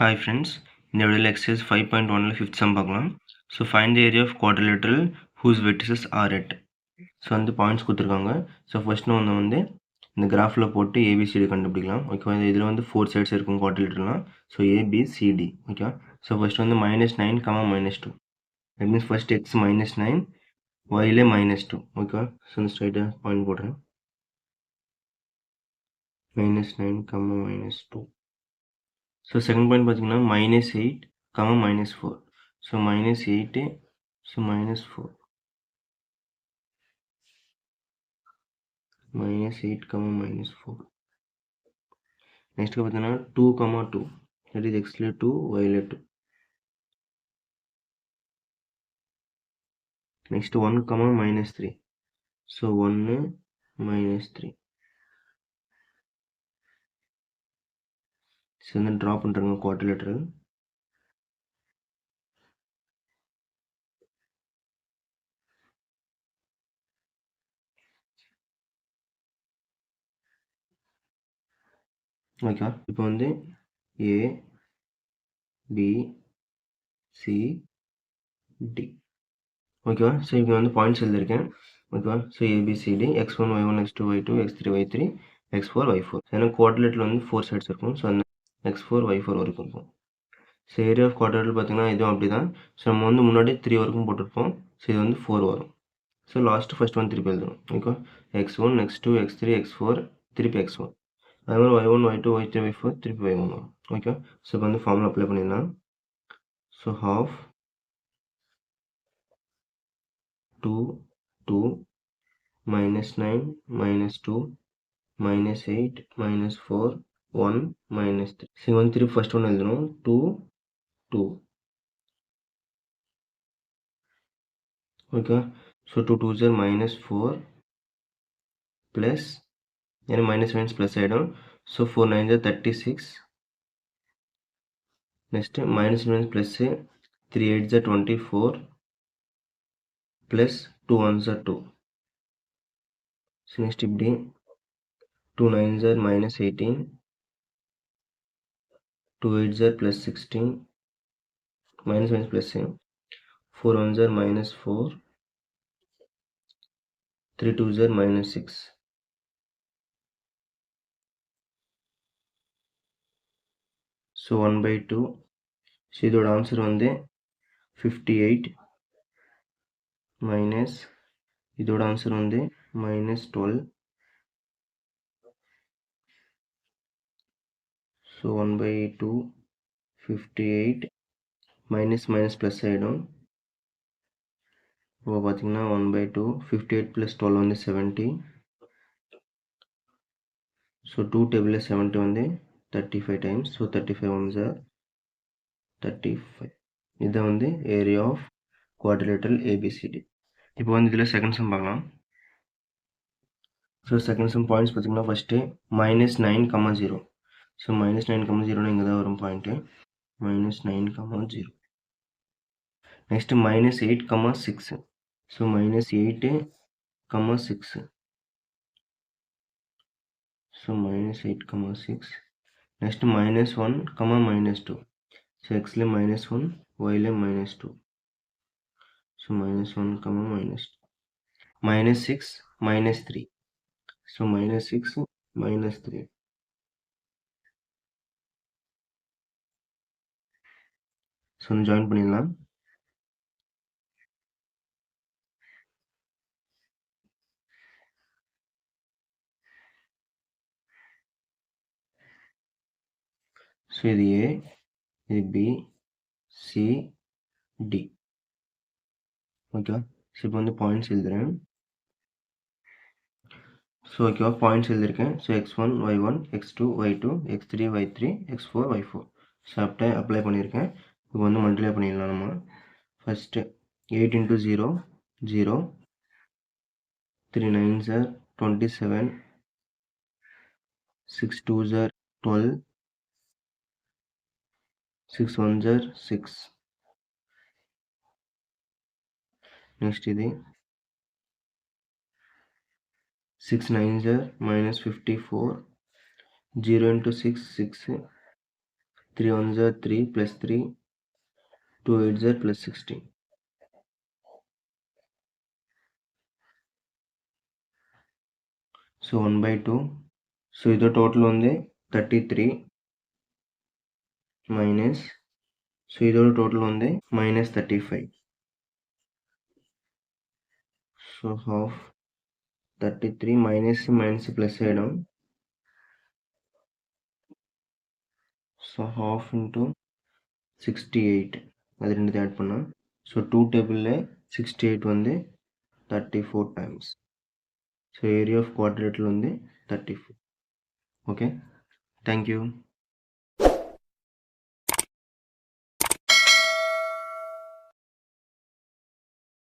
Hi friends, இந்த வீடியோவில் exercise 5.1ல fifth sum பார்க்கலாம். So find the area of quadrilateral whose vertices are at. So வந்து points கொடுத்துருக்காங்க. So first ஒன்று வந்து இந்த கிராஃபில் போட்டு ஏபிசிடி கண்டுபிடிக்கலாம். ஓகேவா, இதில் வந்து 4 சைட்ஸ் இருக்கும் குவாட்ரிலேட்டர்லாம். So ABCD. ஓகேவா, ஸோ ஃபர்ஸ்ட் வந்து -9, -2. தட் மீன்ஸ் ஃபர்ஸ்ட் எக்ஸ் -9, ஒய்ல -2. ஓகேவா, ஸோ இந்த ஸ்ட்ரைட்டாக பாயிண்ட் போடுறேன். -9, -2. ஸோ செகண்ட் பாயிண்ட் பார்த்தீங்கன்னா -8, -4. So -8, so -4. -8, -4. நெக்ஸ்ட் பார்த்தீங்கன்னா 2, 2. தட் இஸ் எக்ஸ்ல 2, ஒய்ல 2. நெக்ஸ்ட் 1, -3. ஸோ 1, -3. ஸோ வந்து ட்ரா பண்ணுறாங்க குவாட்ரிலேட்டரல். ஓகே, இப்போ வந்து ஏ பி சி டி. ஓகேவா, ஸோ இங்கே வந்து பாயிண்ட்ஸ் எழுதியிருக்கேன். ஓகேவா, so ABCD x1, y1, x2, y2, x3, y3, x4, y4. ஏன்னா குவாட்ரிலேட்டரில் வந்து 4 சைட்ஸ் இருக்கும். ஸோ அந்த x4, y4 வரைக்கும் இருக்கும். ஸோ ஏரியா ஆஃப் குவாட்ரிலேட்டர் பார்த்தீங்கன்னா இதுவும் அப்படி தான். ஸோ நம்ம வந்து முன்னாடி 3 வரைக்கும் போட்டிருப்போம். ஸோ இது வந்து 4 வரும். ஸோ லாஸ்ட்டு ஃபஸ்ட் ஒன் திருப்பி எழுதணும். Okay, x1, x2, x3, x4, திருப்பி x1. அதே மாதிரி y1, y2, y3, y4, திருப்பி y1 வரும். ஓகே, ஸோ இப்போ வந்து ஃபார்முலா அப்ளை பண்ணிடலாம். So half 2, 2, -9, -2, -8, -4, 1, -3. ஸோ வந்து திருப்பி ஃபஸ்ட் ஒன் எழுதணும். 2, 2. Okay, so 2 2s are -4 plus, ஏன்னா -9 ப்ளஸ் ஆகிடும். So 4 9s are 36. Next -9 plus 3 8s are 24 plus 2 1s are 2. So next இப்படி 2 9s are -18, 2 8s are +16, -9 plus 4 1s are -4, 3 2s are -6. So 1/2. So இதோட answer வந்து 58 minus இதோட answer வந்து -12. So 1/2 58 minus plus ஆகிடும். இப்போ பார்த்தீங்கன்னா 1/2 58 + 12 வந்து 70. ஸோ 2 டேபிளில் 70 வந்து 35 டைம்ஸ். So 35 1s are 35. இதை வந்து ஏரியா ஆஃப் குவாட்ரிலேட்டரல் ஏபிசிடி. இப்போ வந்து இதில் செகண்ட் சம் பார்க்கலாம். ஸோ செகண்ட் சம் பாயிண்ட்ஸ் பார்த்தீங்கன்னா ஃபஸ்ட்டு -9, 0. ஸோ -9, 0னா இங்கே தான் வரும் point. -9, 0. Next -8, 6. So -8, 6. So -8, 6. Next -1, -2. So எக்ஸில் -1, ஒய்ல -2. ஸோ -1, -2. -6, -3. ஸோ -6, -3. ஸோ வந்து ஜாயின் பண்ணிடலாம். ஸோ இது ஏ, இது பி, சி, டி. ஓகேவா, ஸோ இப்போ வந்து பாயிண்ட்ஸ் எழுதுகிறேன். ஸோ ஓகேவா, பாயிண்ட்ஸ் எழுதியிருக்கேன். So x1, y1, x2, y2, x3, y3, x4, y4. So apply பண்ணியிருக்கேன். இப்போ வந்து மல்டிப்ளை பண்ணிடலாம் நம்ம. First 8 × 0, 0. 3 9s are 27, 6 2s are 12, 6 1s are 6. Next இது 6 9s are -54, 0 × 6, 6, 3 1s are 3 plus 3, 2 8s are plus 16. So 1 by 2. So ఇది total ఉంది 33 minus, so ఇది total ఉంది minus 35. So half 33 minus minus plus చేయడం, సో హాఫ్ ఇంటూ 68 అది రెండు add பண்ணா. So 2 టేబుల్లో 68 ఉంది 34 టైమ్స్. సో ఏరియా ఆఫ్ క్వాడ్రేట్లో ఉంది 34. Okay, thank you.